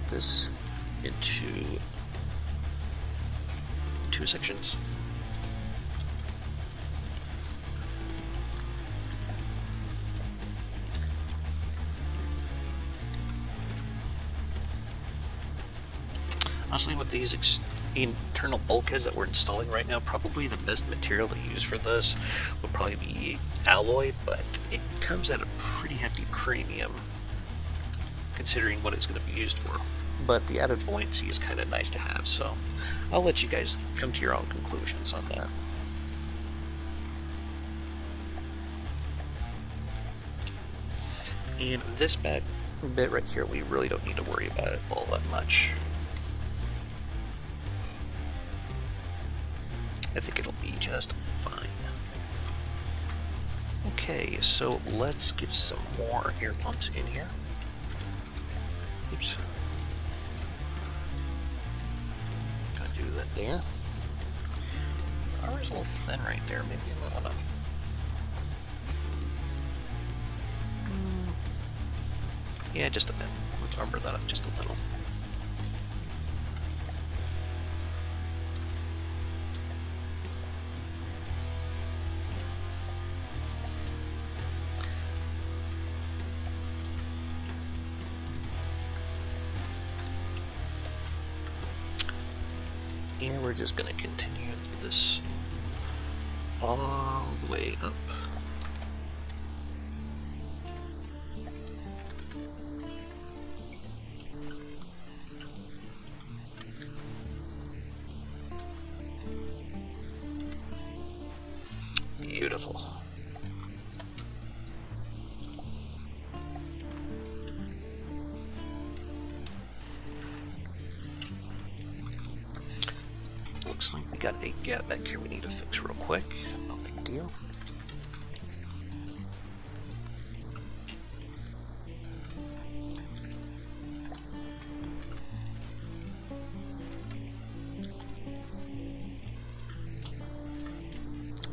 split this into 2 sections. Honestly, with these internal bulkheads that we're installing right now, probably the best material to use for this would probably be alloy, but it comes at a pretty hefty premium considering what it's going to be used for. But the added buoyancy is kind of nice to have, so I'll let you guys come to your own conclusions on that. And this back bit right here, we really don't need to worry about it all that much. I think it'll be just fine. Okay, so let's get some more air pumps in here. Oops. Gonna do that there. Ours a little thin right there. Maybe I wanna. Yeah, just a bit. Let's armor that up just a little. And we're just going to continue this all the way up. Beautiful. Looks like we got a gap back here we need to fix real quick. No big deal.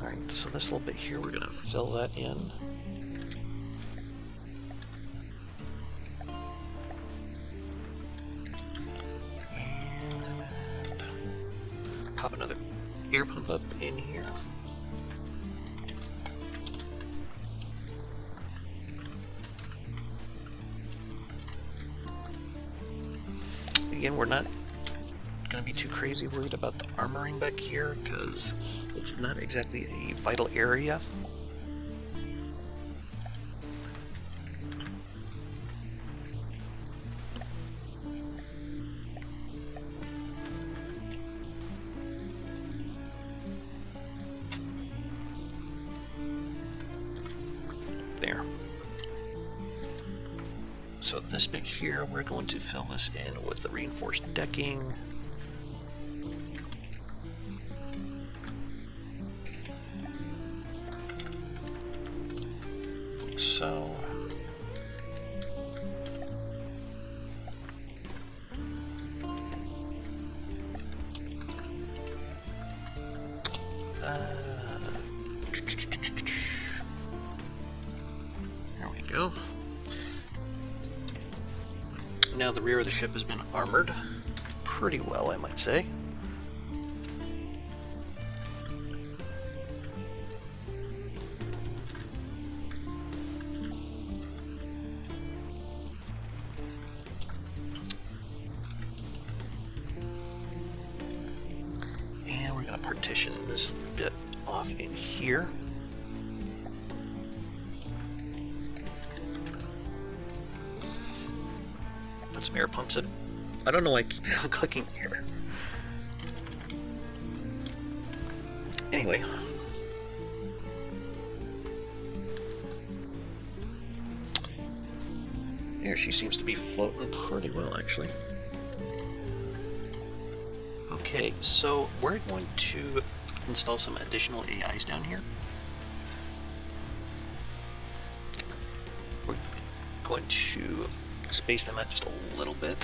Alright, so this little bit here, we're going to fill that in. Pop another air pump up in here. Again, we're not going to be too crazy worried about the armoring back here because it's not exactly a vital area. There. So this bit here, we're going to fill this in with the reinforced decking. So there we go. Now the rear of the ship has been armored pretty well, I might say. And we're going to partition this bit off in here. Some air pumps in. I don't know why I keep clicking here. Anyway. There, she seems to be floating pretty well, actually. Okay, so we're going to install some additional AIs down here. We're going to space them out just a little bit.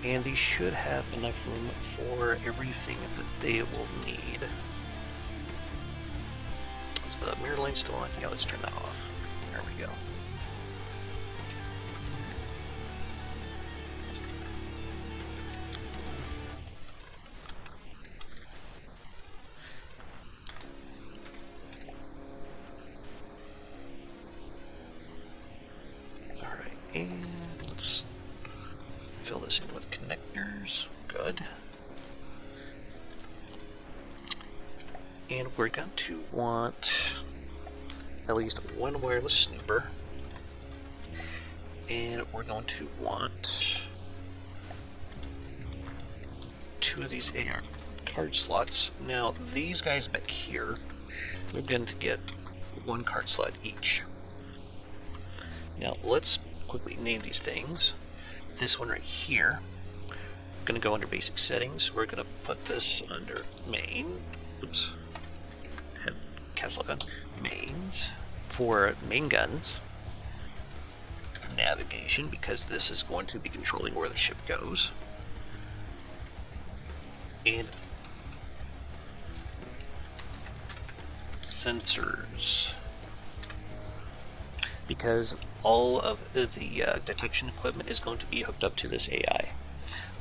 And these should have enough room for everything that they will need. As the mirror lane still on? Yeah, let's turn that off. There we go. Alright, and let's fill this in with connectors. Good. And we're going to want at least one wireless snooper. And we're going to want 2 of these AR card slots. Now, these guys back here, they're going to get 1 card slot each. Now, let's quickly name these things. This one right here, going to go under basic settings. We're going to put this under main. Oops. Had caps lock on. Mains. For main guns. Navigation, because this is going to be controlling where the ship goes. And sensors, because all of the detection equipment is going to be hooked up to this AI.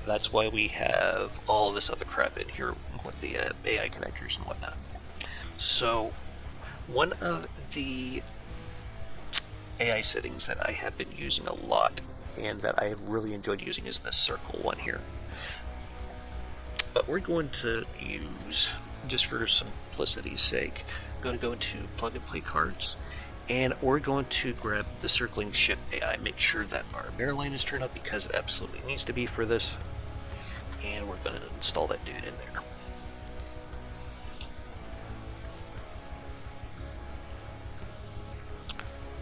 That's why we have all this other crap in here with the AI connectors and whatnot. So one of the AI settings that I have been using a lot and that I have really enjoyed using is the circle one here. But we're going to use, just for simplicity's sake, going to go into plug and play cards, and we're going to grab the circling ship AI, make sure that our mirror lane is turned up because it absolutely needs to be for this, and we're going to install that dude in there.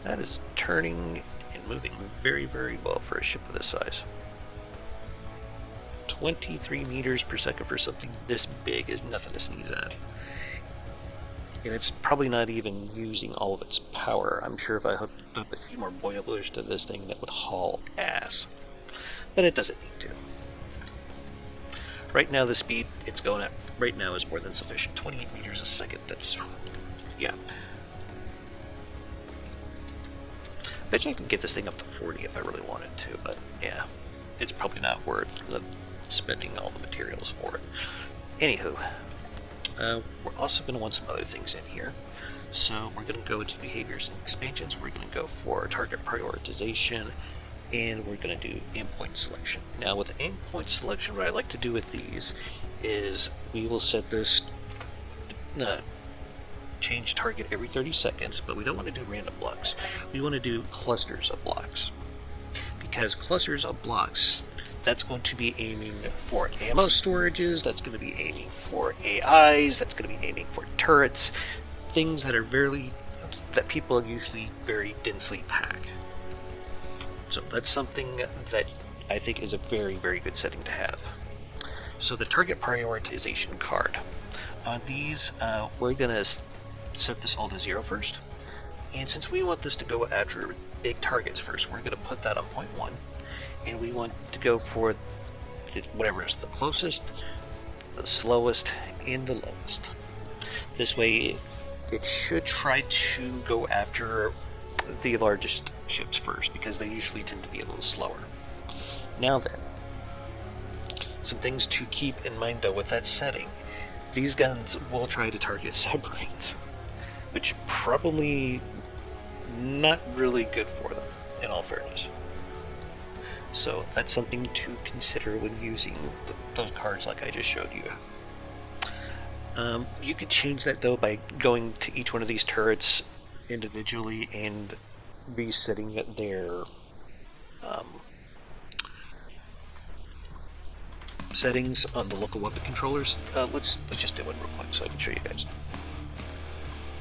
That is turning and moving very, very well for a ship of this size. 23 meters per second for something this big is nothing to sneeze at. And it's probably not even using all of its power. I'm sure if I hooked up a few more boilers to this thing, that would haul ass. But it doesn't need to. Right now, the speed it's going at right now is more than sufficient. 28 meters a second, that's... yeah. Bet you I could get this thing up to 40 if I really wanted to, but yeah. It's probably not worth spending all the materials for it. Anywho, we're also going to want some other things in here. So we're going to go into behaviors and expansions. We're going to go for target prioritization, and we're going to do endpoint selection. Now with endpoint selection, what I like to do with these is we will set this change target every 30 seconds, but we don't want to do random blocks. We want to do clusters of blocks. Because clusters of blocks, that's going to be aiming for ammo storages, that's going to be aiming for AIs, that's going to be aiming for turrets, things that are that people usually very densely pack. So that's something that I think is a very, very good setting to have. So the target prioritization card. On these, we're going to set this all to 0 first. And since we want this to go after big targets first, we're going to put that on point 1. And we want to go for whatever is the closest, the slowest, and the lowest. This way, it should try to go after the largest ships first, because they usually tend to be a little slower. Now then, some things to keep in mind though with that setting. These guns will try to target submarines, which probably not really good for them, in all fairness. So that's something to consider when using those cards like I just showed you. You could change that though by going to each one of these turrets individually and resetting their settings on the local weapon controllers. Let's just do one real quick so I can show you guys.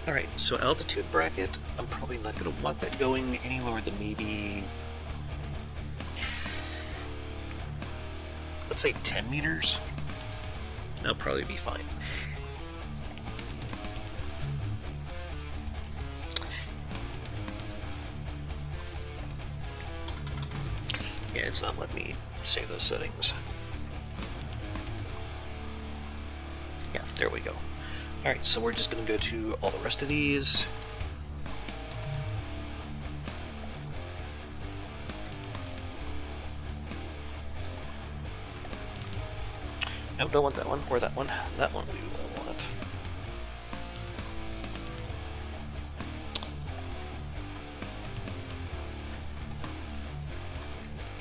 Alright, so altitude bracket, I'm probably not going to want that going any lower than maybe, let's say 10 meters. That'll probably be fine. Yeah, it's not letting me save those settings. Yeah, there we go. Alright, so we're just going to go to all the rest of these. Nope, don't want that one, or that one. That one we will want.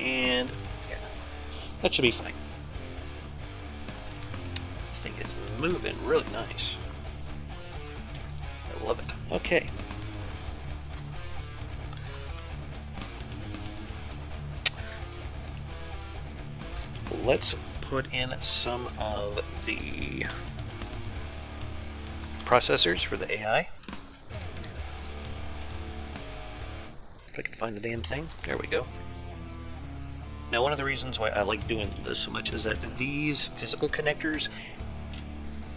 And yeah, that should be fine. This thing is moving really nice. I love it. Okay. Let's put in some of the processors for the AI. If I can find the damn thing. There we go. Now, one of the reasons why I like doing this so much is that these physical connectors,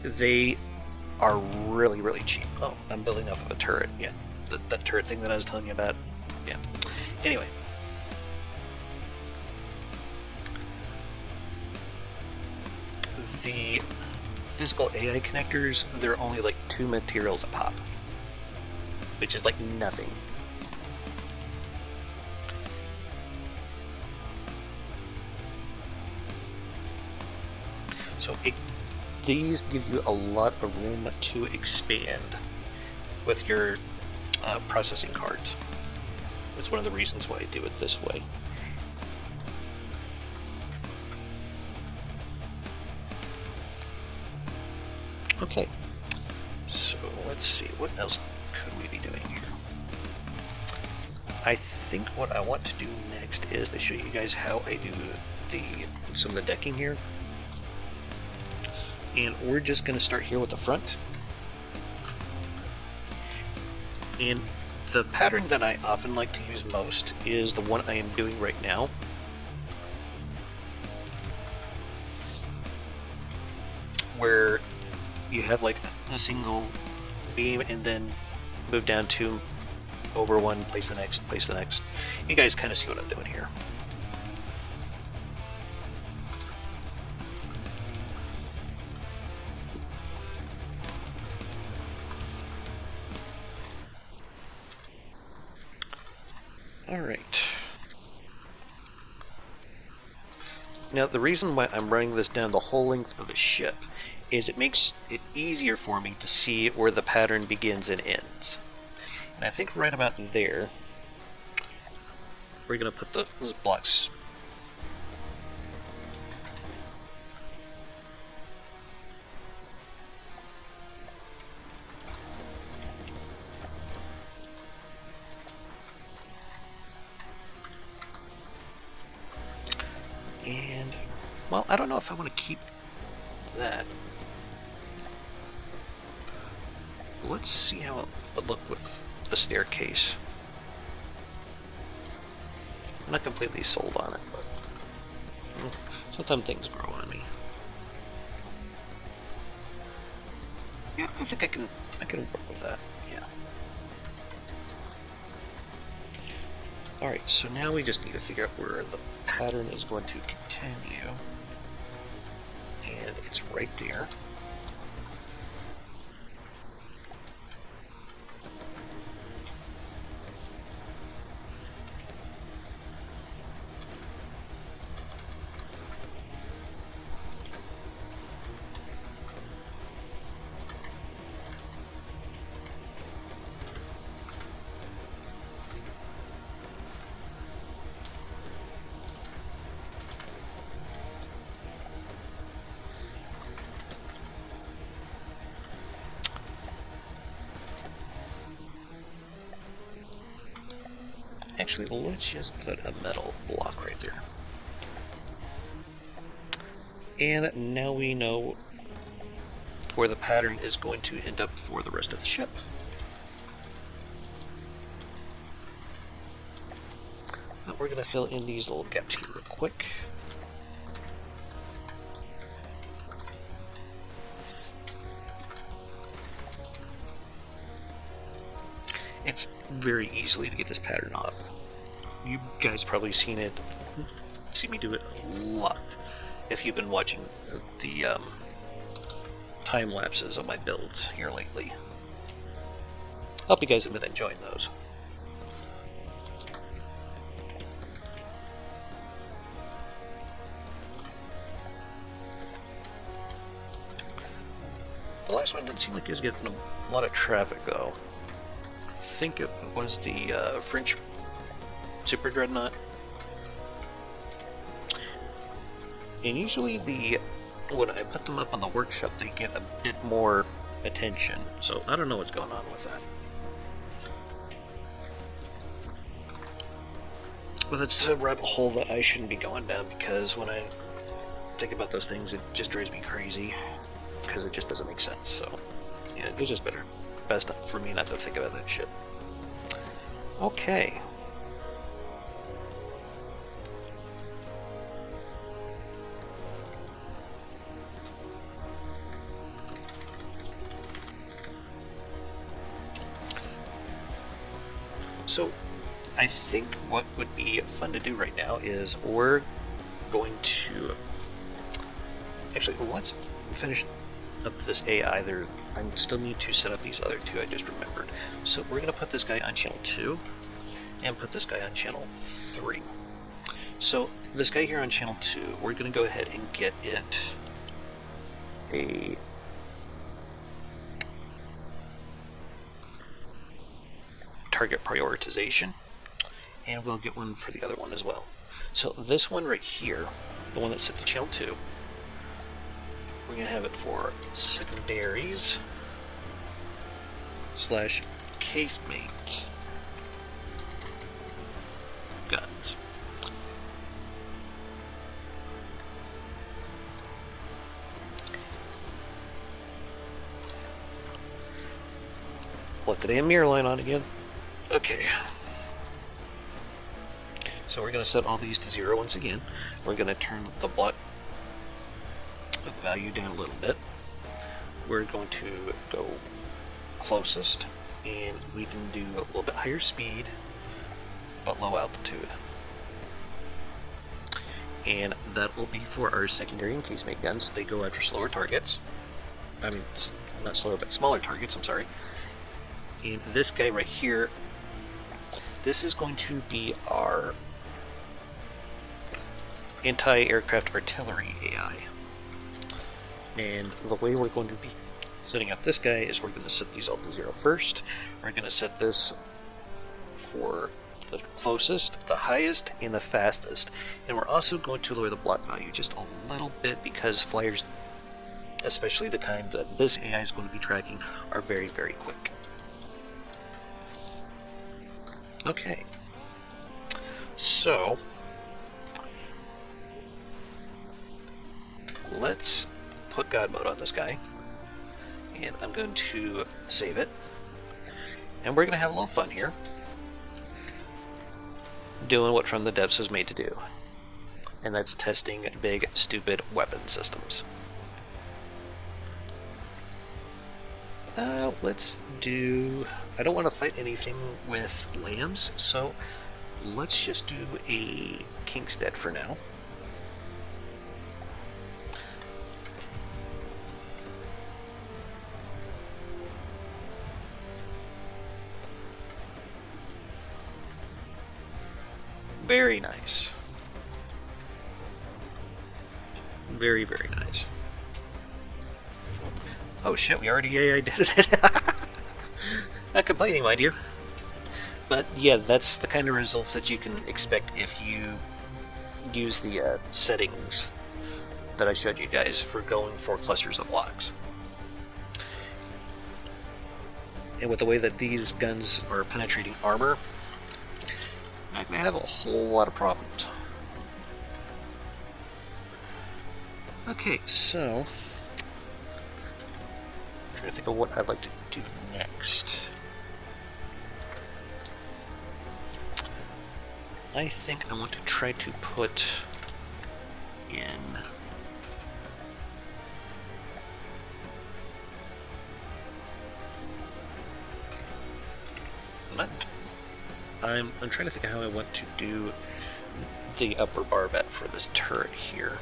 they are really, really cheap. Oh, I'm building off of a turret. Yeah, that turret thing that I was telling you about. Yeah. Anyway. The physical AI connectors, they're only like 2 materials a pop, which is like nothing. So these give you a lot of room to expand with your processing cards. It's one of the reasons why I do it this way. Okay, so let's see, what else could we be doing here? I think what I want to do next is to show you guys how I do some of the decking here. And we're just going to start here with the front. And the pattern that I often like to use most is the one I am doing right now. Where you have like a single beam and then move down 2, over 1, place the next, place the next. You guys kind of see what I'm doing here. Alright. Now the reason why I'm running this down the whole length of the ship is it makes it easier for me to see where the pattern begins and ends. And I think right about there, we're going to put those blocks. And, well, I don't know if I want to keep that. Let's see how it would look with the staircase. I'm not completely sold on it, but sometimes things grow on me. Yeah, I think I can work with that. Yeah. Alright, so now we just need to figure out where the pattern is going to continue. And it's right there. Actually, let's just put a metal block right there. And now we know where the pattern is going to end up for the rest of the ship. Now we're going to fill in these little gaps here real quick. It's very easily to get this pattern off. You guys probably seen me do it a lot if you've been watching the time lapses of my builds here lately. Hope you guys have been enjoying those. The last one didn't seem like it was getting a lot of traffic, though. I think it was the French Super Dreadnought. And usually when I put them up on the workshop, they get a bit more attention. So I don't know what's going on with that. But it's a rabbit hole that I shouldn't be going down, because when I think about those things, it just drives me crazy. Because it just doesn't make sense. So yeah, it's just better. Best for me not to think about that shit. Okay. So, I think what would be fun to do right now is we're going to... Actually, let's finish up this AI. I still need to set up these other two I just remembered. So we're going to put this guy on channel 2 and put this guy on channel 3. So this guy here on channel 2, we're going to go ahead and get it a target prioritization, and we'll get one for the other one as well. So this one right here, the one that's set to channel 2, we're going to have it for secondaries / casemate guns. Let the damn mirror line on again. Okay. So we're going to set all these to 0 once again. We're going to turn the block value down a little bit. We're going to go closest, and we can do a little bit higher speed but low altitude. And that will be for our secondary and casemate guns. They go after slower targets. I mean, not slower, but smaller targets, I'm sorry. And this guy right here, this is going to be our anti-aircraft artillery AI. And the way we're going to be setting up this guy is we're going to set these all to 0 first. We're going to set this for the closest, the highest, and the fastest. And we're also going to lower the block value just a little bit, because flyers, especially the kind that this AI is going to be tracking, are very, very quick. Okay. So let's put God mode on this guy, and I'm going to save it, and we're going to have a little fun here doing what From the Depths was made to do, and that's testing big, stupid weapon systems. Let's do... I don't want to fight anything with lambs, so let's just do a Kingstead for now. Very nice. Very, very nice. Oh shit, we already AI did it. Not complaining, my dear. But yeah, that's the kind of results that you can expect if you use the settings that I showed you guys for going for clusters of blocks. And with the way that these guns are penetrating armor, you're not going to have a whole lot of problems. Okay, so I'm trying to think of what I'd like to do next. I think I want to try to put in I'm trying to think of how I want to do the upper barbette for this turret here.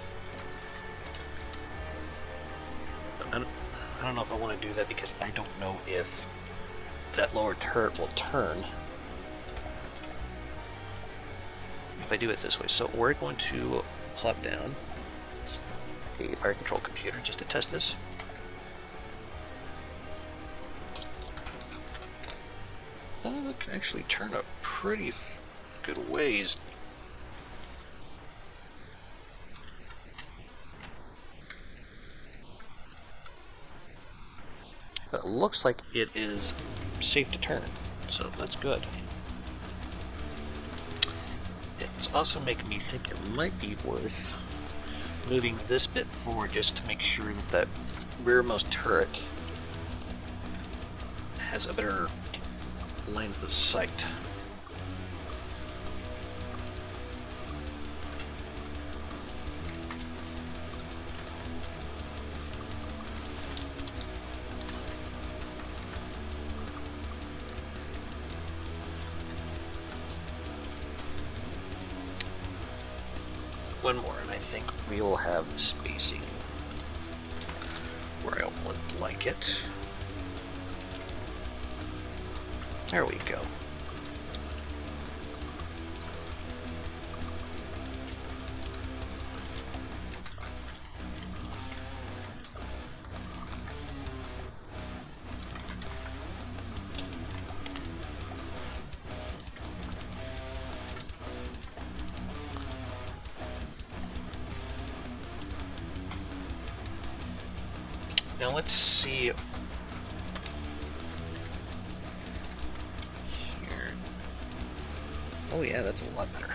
I don't know if I want to do that because I don't know if that lower turret will turn if I do it this way. So we're going to plop down a fire control computer just to test this. It can actually turn a pretty good ways. But it looks like it is safe to turn, so that's good. It's also making me think it might be worth moving this bit forward just to make sure that that rearmost turret has a better line of sight. One more, and I think we'll have spacing where I would like it. There we go. Now let's see here. Oh yeah, that's a lot better.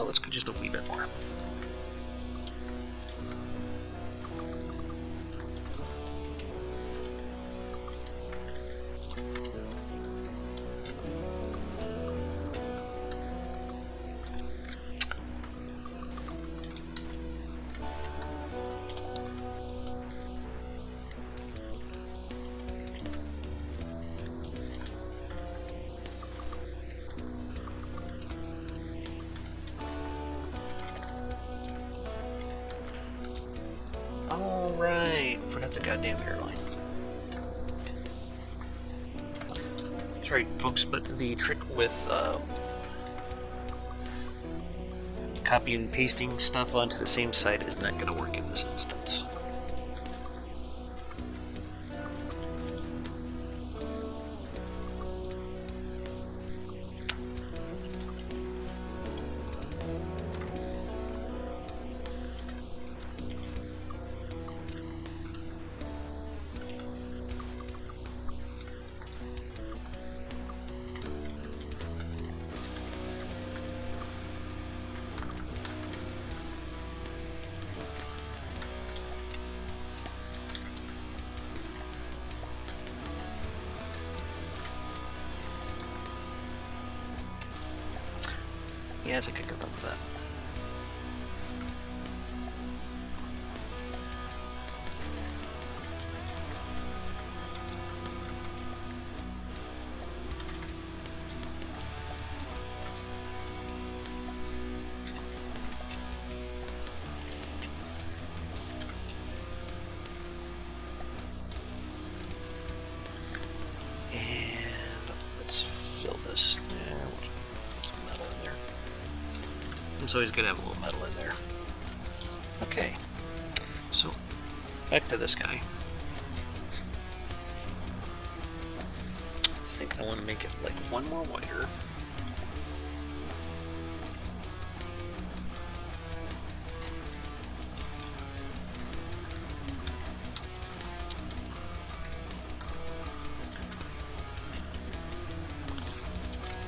Let's go just a wee bit more. Alright, forgot the goddamn airline. Sorry, folks, but the trick with copying and pasting stuff onto the same site is not going to work in this instance. Yeah, I think I can live with that. And let's fill this. Some metal in there. It's always good to have a little metal in there. Okay, so back to this guy. I think I want to make it like one more wider.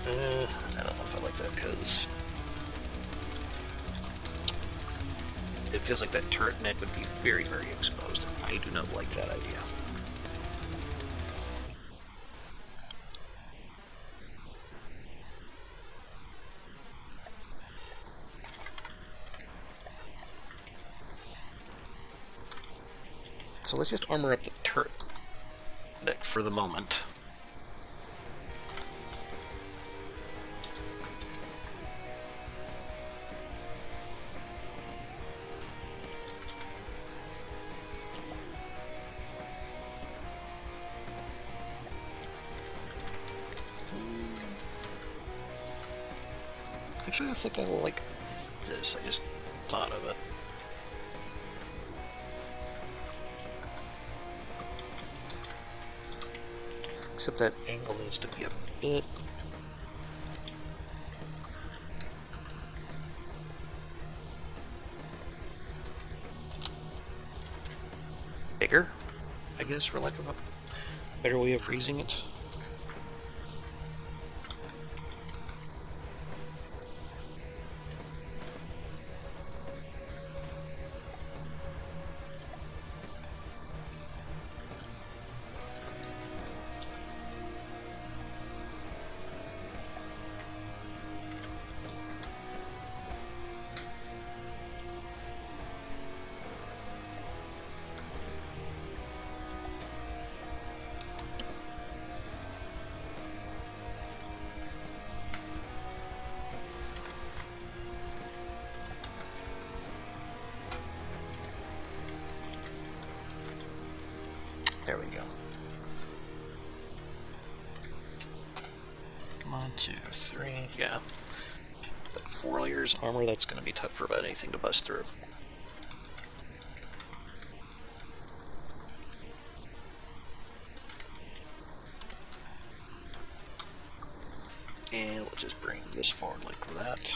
I don't know if I like that because it feels like that turret neck would be very, very exposed. I do not like that idea. So let's just armor up the turret deck for the moment. Actually, I think I like this. I just thought of it. Except that angle needs to be a bit... bigger, I guess, for lack of a better way of phrasing it. There we go. Come on, 2, 3, yeah. But 4 layers armor, that's going to be tough for about anything to bust through. And we'll just bring this forward like that.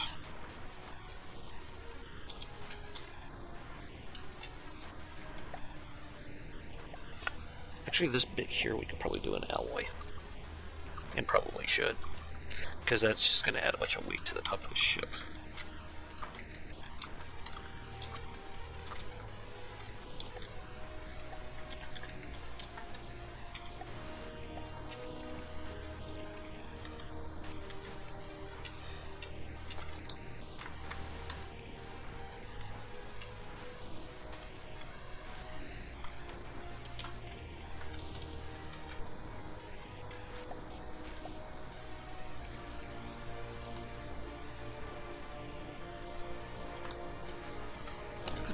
Actually, this bit here we could probably do an alloy. And probably should. Because that's just going to add a bunch of weight to the top of the ship.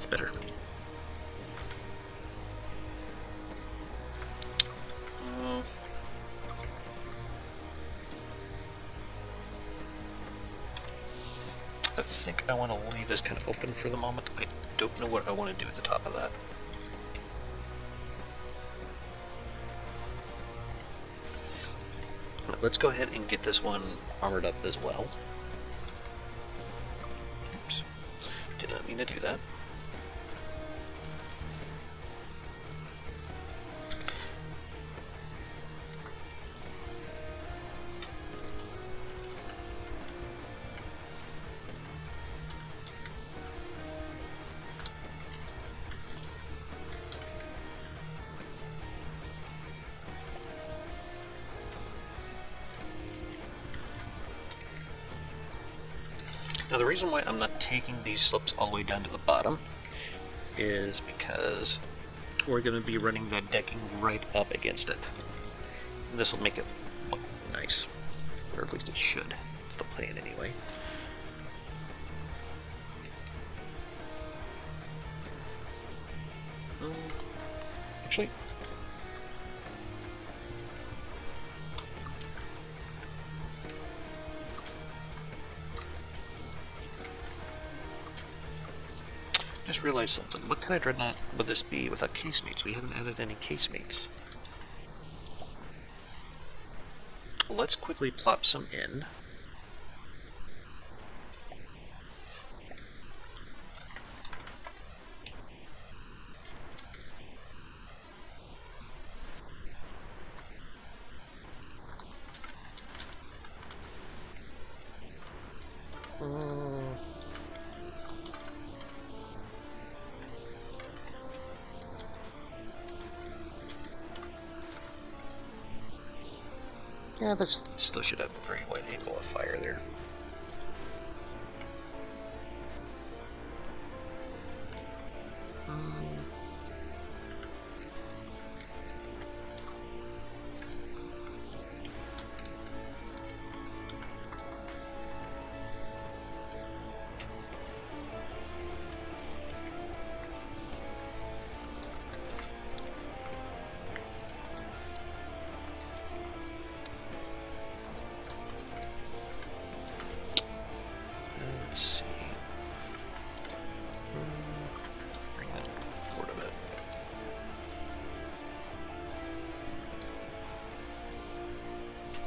Better. I think I want to leave this kind of open for the moment. I don't know what I want to do at the top of that. Let's go ahead and get this one armored up as well. Oops. Did not mean to do that. Now the reason why I'm not taking these slips all the way down to the bottom is because we're going to be running that decking right up against it. This will make it look nice, or at least it should. It's the plan anyway. Actually, just realized something. What kind of dreadnought would this be without casemates? We haven't added any casemates. Let's quickly plop some in. Yeah, this still should have a very wide angle of fire there.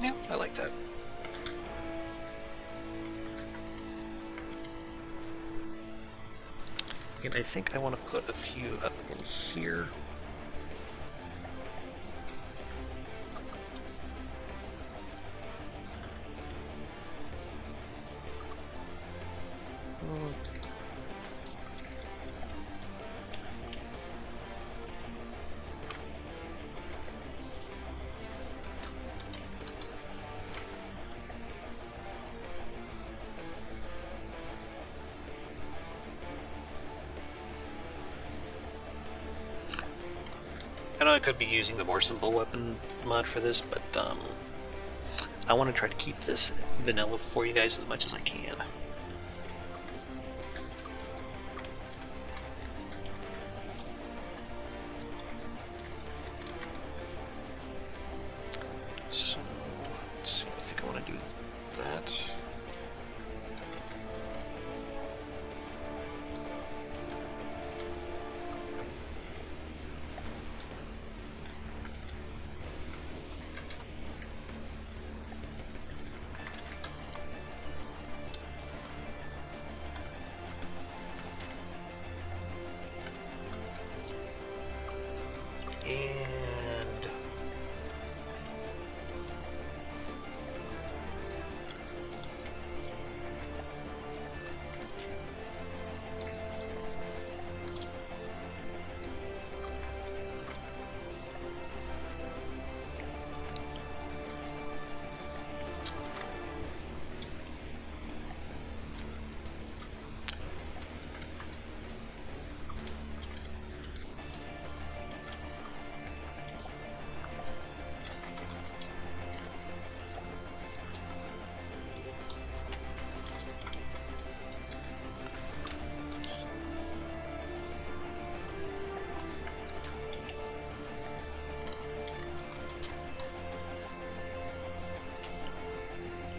Yeah, I like that. And I think I want to put a few up in here. I know I could be using the more simple weapon mod for this, but I want to try to keep this vanilla for you guys as much as I can. So, let's see, I think I want to do that. And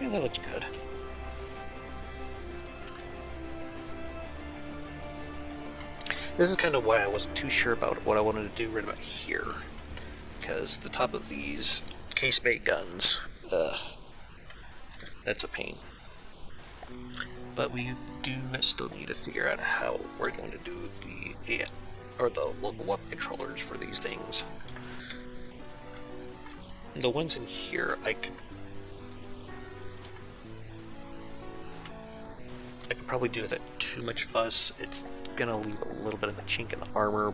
yeah, that looks good. This is kind of why I wasn't too sure about what I wanted to do right about here, because the top of these casemate guns, that's a pain. But we do still need to figure out how we're going to do the local weapon controllers for these things. The ones in here, I could probably do without too much fuss. It's gonna leave a little bit of a chink in the armor,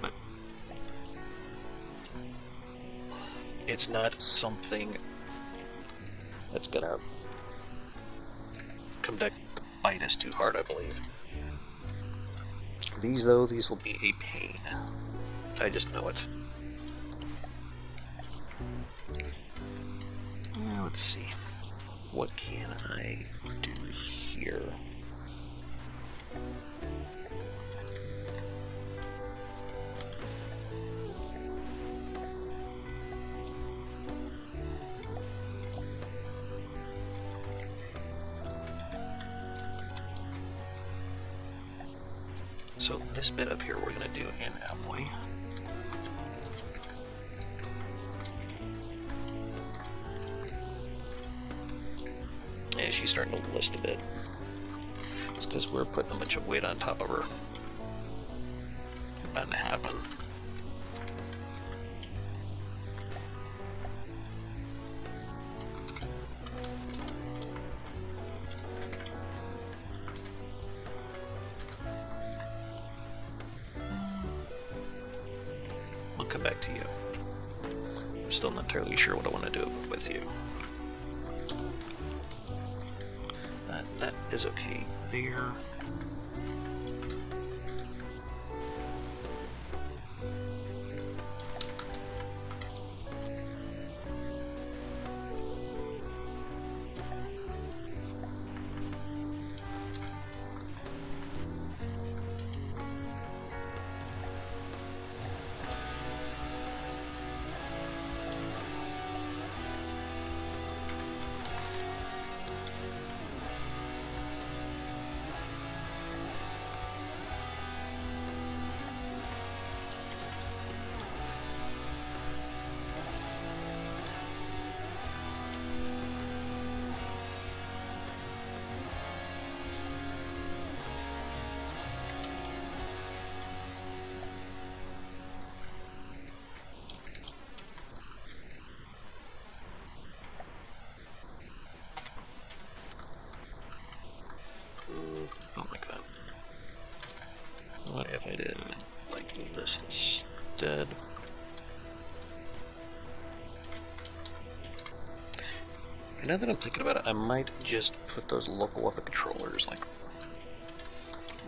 but it's not something that's gonna come back to bite us too hard, I believe. These, though, these will be a pain. I just know it. Let's see. What can I do here? So this bit up here we're going to do in alloy. Yeah, she's starting to list a bit. It's because we're putting a bunch of weight on top of her. Bound to happen. We'll come back to you. I'm still not entirely sure what I want to do with you. That is okay there. instead. And now that I'm thinking about it, I might just put those local weapon controllers like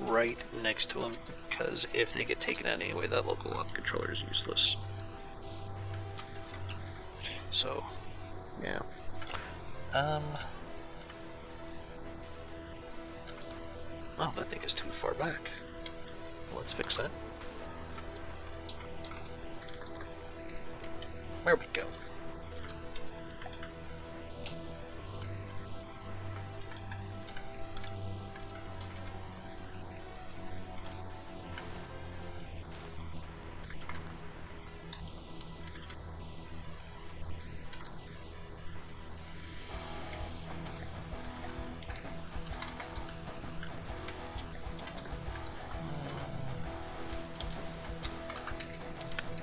right next to them, because if they get taken out anyway, that local weapon controller is useless. So, yeah. Oh, that thing is too far back. Let's fix that. There we go.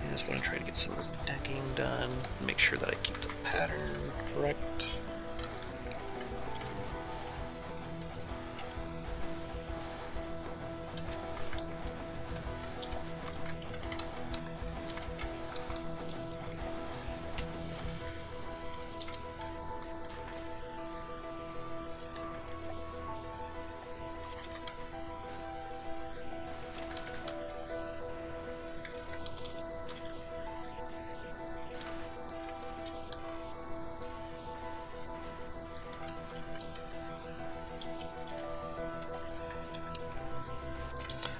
I just want to try to get some of this decking done, make sure that I keep the pattern correct.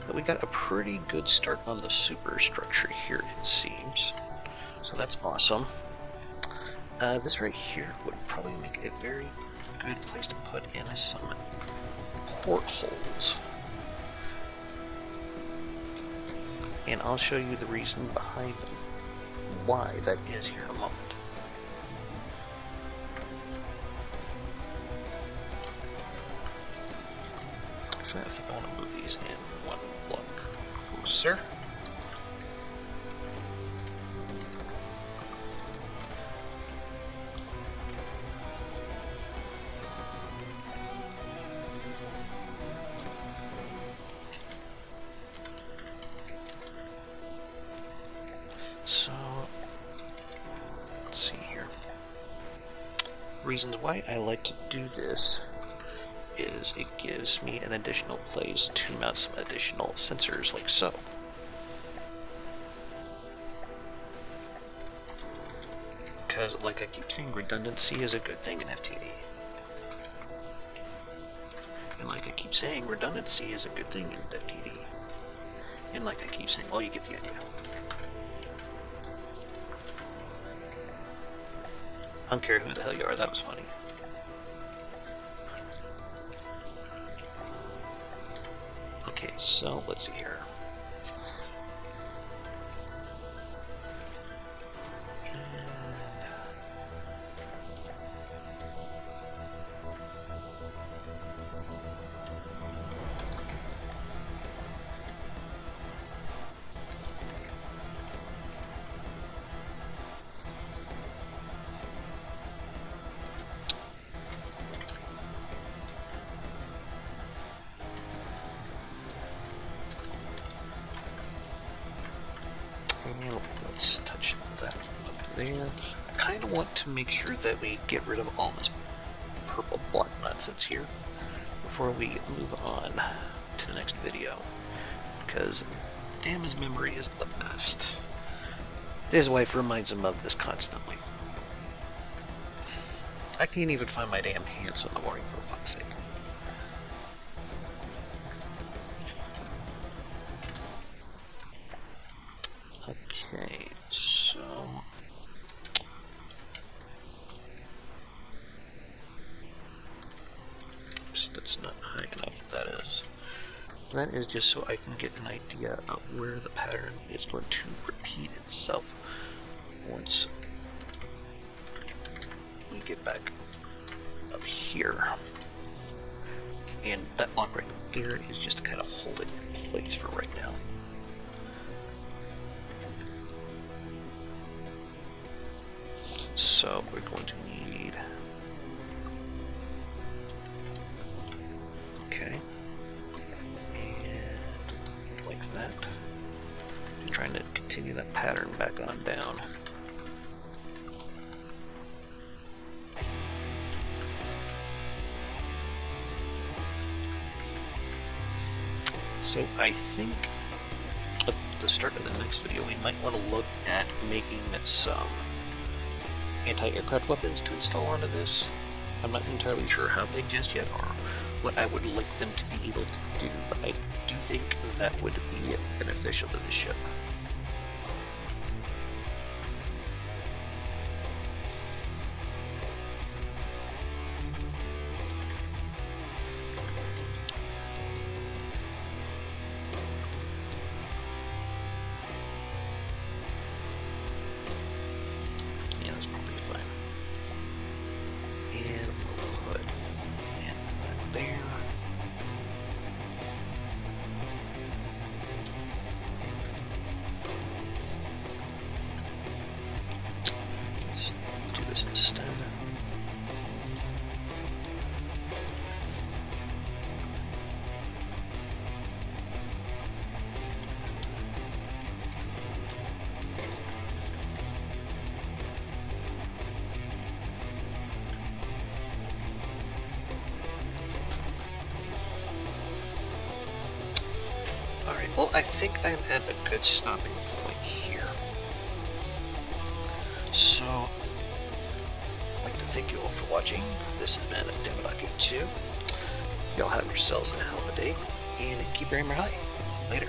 But we got a pretty good start on the superstructure here, it seems. So that's awesome. This right here would probably make a very good place to put in some portholes. And I'll show you the reason behind why that is here in a moment. Actually, I think I want to move these in one block closer. So, let's see here. Reasons why I like to do this is it gives me an additional place to mount some additional sensors like so. Because, like I keep saying, redundancy is a good thing in FTD. And like I keep saying, redundancy is a good thing in FTD. And like I keep saying, well, you get the idea. I don't care who the hell you are, that was funny. Okay, so let's see here. Let's touch that up there. I kind of want to make sure that we get rid of all this purple block nonsense here before we move on to the next video, because damn, his memory is the best. His wife reminds him of this constantly. I can't even find my damn pants in the morning, for fuck's sake. Okay, so oops, that's not high enough, that is. That is just so I can get an idea of where the pattern is going to repeat itself once we get back up here. And that block right there is just to kind of hold it in place for right now. So we're going to need, okay, and like that. Just trying to continue continue that pattern back on down. So I think at the start of the next video we might want to look at making some anti-aircraft weapons to install onto this. I'm not entirely sure how big just yet or what I would like them to be able to do, but I do think that would be beneficial to the ship. Yeah, that's probably fine. And we'll put in that there. Let's do this instead. Alright, well, I think I'm at a good stopping point here. So, I'd like to thank you all for watching. This has been Dreadnought 2. Y'all have yourselves a hell of a day, and keep your hammer high. Later.